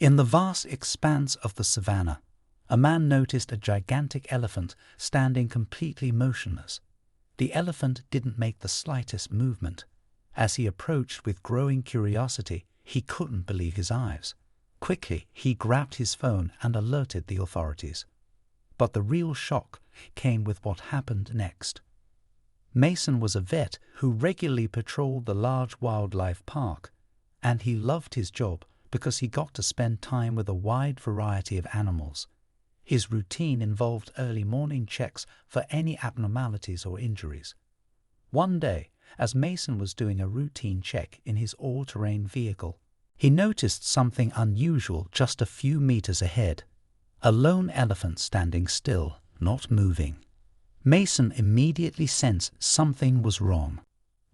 In the vast expanse of the savannah, a man noticed a gigantic elephant standing completely motionless. The elephant didn't make the slightest movement. As he approached with growing curiosity, he couldn't believe his eyes. Quickly, he grabbed his phone and alerted the authorities. But the real shock came with what happened next. Mason was a vet who regularly patrolled the large wildlife park, and he loved his job because he got to spend time with a wide variety of animals. His routine involved early morning checks for any abnormalities or injuries. One day, as Mason was doing a routine check in his all-terrain vehicle, he noticed something unusual just a few meters ahead. A lone elephant standing still, not moving. Mason immediately sensed something was wrong.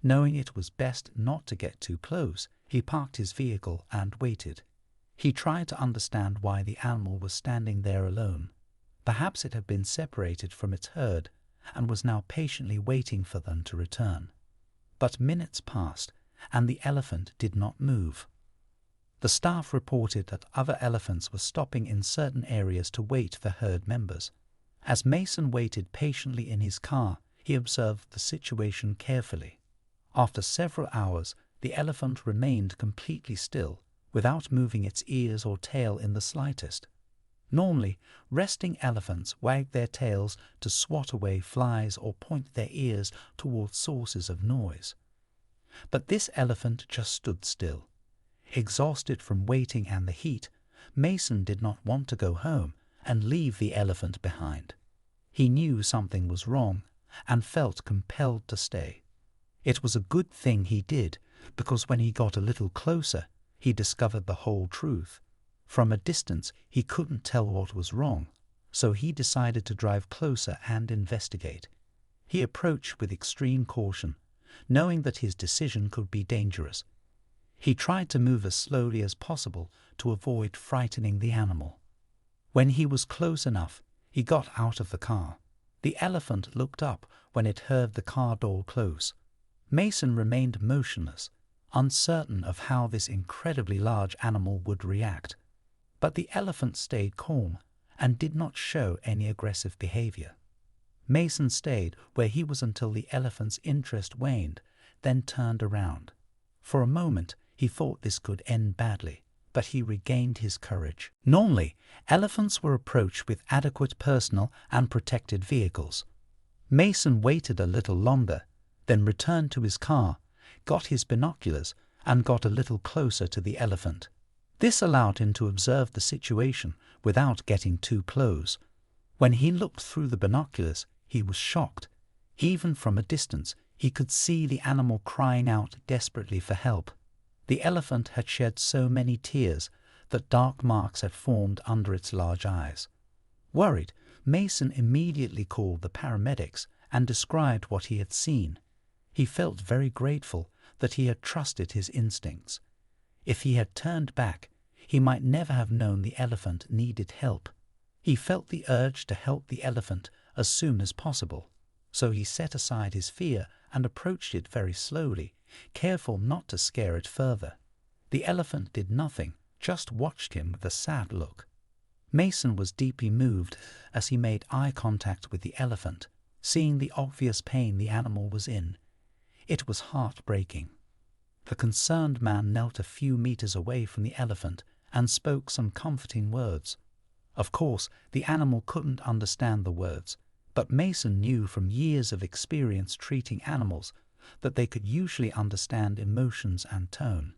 Knowing it was best not to get too close, he parked his vehicle and waited. He tried to understand why the animal was standing there alone. Perhaps it had been separated from its herd and was now patiently waiting for them to return. But minutes passed, and the elephant did not move. The staff reported that other elephants were stopping in certain areas to wait for herd members. As Mason waited patiently in his car, he observed the situation carefully. After several hours, the elephant remained completely still, without moving its ears or tail in the slightest. Normally, resting elephants wag their tails to swat away flies or point their ears towards sources of noise. But this elephant just stood still. Exhausted from waiting and the heat, Mason did not want to go home and leave the elephant behind. He knew something was wrong and felt compelled to stay. It was a good thing he did, because when he got a little closer, he discovered the whole truth. From a distance, he couldn't tell what was wrong, so he decided to drive closer and investigate. He approached with extreme caution, knowing that his decision could be dangerous. He tried to move as slowly as possible to avoid frightening the animal. When he was close enough, he got out of the car. The elephant looked up when it heard the car door close. Mason remained motionless, uncertain of how this incredibly large animal would react. But the elephant stayed calm and did not show any aggressive behavior. Mason stayed where he was until the elephant's interest waned, then turned around. For a moment, he thought this could end badly, but he regained his courage. Normally, elephants were approached with adequate personal and protected vehicles. Mason waited a little longer, then returned to his car, got his binoculars, and got a little closer to the elephant. This allowed him to observe the situation without getting too close. When he looked through the binoculars, he was shocked. Even from a distance, he could see the animal crying out desperately for help. The elephant had shed so many tears that dark marks had formed under its large eyes. Worried, Mason immediately called the paramedics and described what he had seen. He felt very grateful that he had trusted his instincts. If he had turned back, he might never have known the elephant needed help. He felt the urge to help the elephant as soon as possible, so he set aside his fear and approached it very slowly, careful not to scare it further. The elephant did nothing, just watched him with a sad look. Mason was deeply moved as he made eye contact with the elephant, seeing the obvious pain the animal was in. It was heartbreaking. The concerned man knelt a few meters away from the elephant and spoke some comforting words. Of course, the animal couldn't understand the words, but Mason knew from years of experience treating animals that they could usually understand emotions and tone.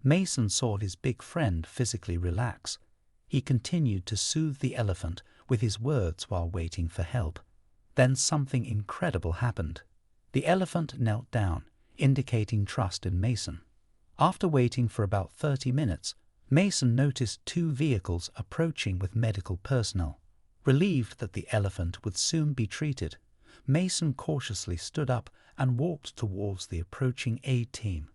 Mason saw his big friend physically relax. He continued to soothe the elephant with his words while waiting for help. Then something incredible happened. The elephant knelt down, indicating trust in Mason. After waiting for about 30 minutes, Mason noticed 2 vehicles approaching with medical personnel. Relieved that the elephant would soon be treated, Mason cautiously stood up and walked towards the approaching aid team.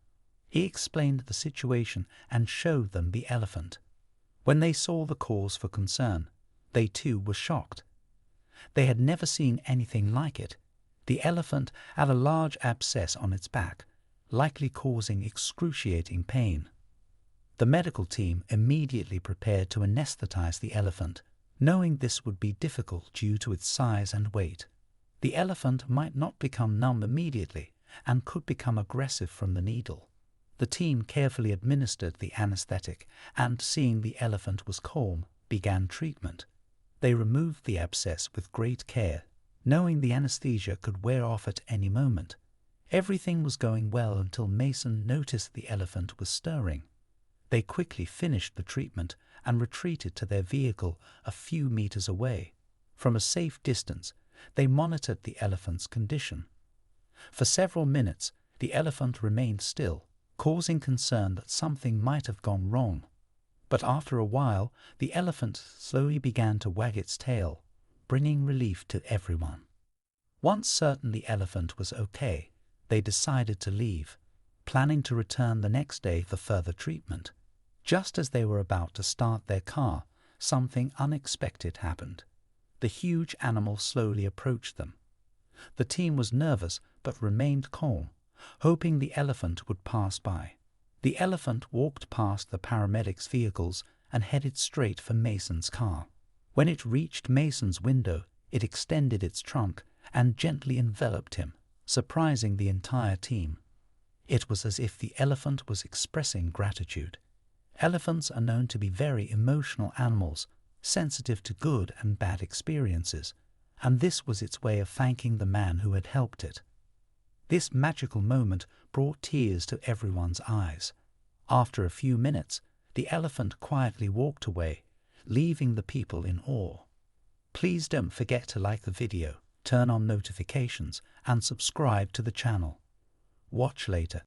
He explained the situation and showed them the elephant. When they saw the cause for concern, they too were shocked. They had never seen anything like it. The elephant had a large abscess on its back, likely causing excruciating pain. The medical team immediately prepared to anesthetize the elephant, knowing this would be difficult due to its size and weight. The elephant might not become numb immediately and could become aggressive from the needle. The team carefully administered the anesthetic and, seeing the elephant was calm, began treatment. They removed the abscess with great care, knowing the anesthesia could wear off at any moment. Everything was going well until Mason noticed the elephant was stirring. They quickly finished the treatment and retreated to their vehicle a few meters away. From a safe distance, they monitored the elephant's condition. For several minutes, the elephant remained still, causing concern that something might have gone wrong. But after a while, the elephant slowly began to wag its tail, bringing relief to everyone. Once certain the elephant was okay, they decided to leave, planning to return the next day for further treatment. Just as they were about to start their car, something unexpected happened. The huge animal slowly approached them. The team was nervous but remained calm, hoping the elephant would pass by. The elephant walked past the paramedics' vehicles and headed straight for Mason's car. When it reached Mason's window, it extended its trunk and gently enveloped him, surprising the entire team. It was as if the elephant was expressing gratitude. Elephants are known to be very emotional animals, sensitive to good and bad experiences, and this was its way of thanking the man who had helped it. This magical moment brought tears to everyone's eyes. After a few minutes, the elephant quietly walked away, leaving the people in awe. Please don't forget to like the video, turn on notifications, and subscribe to the channel. Watch later.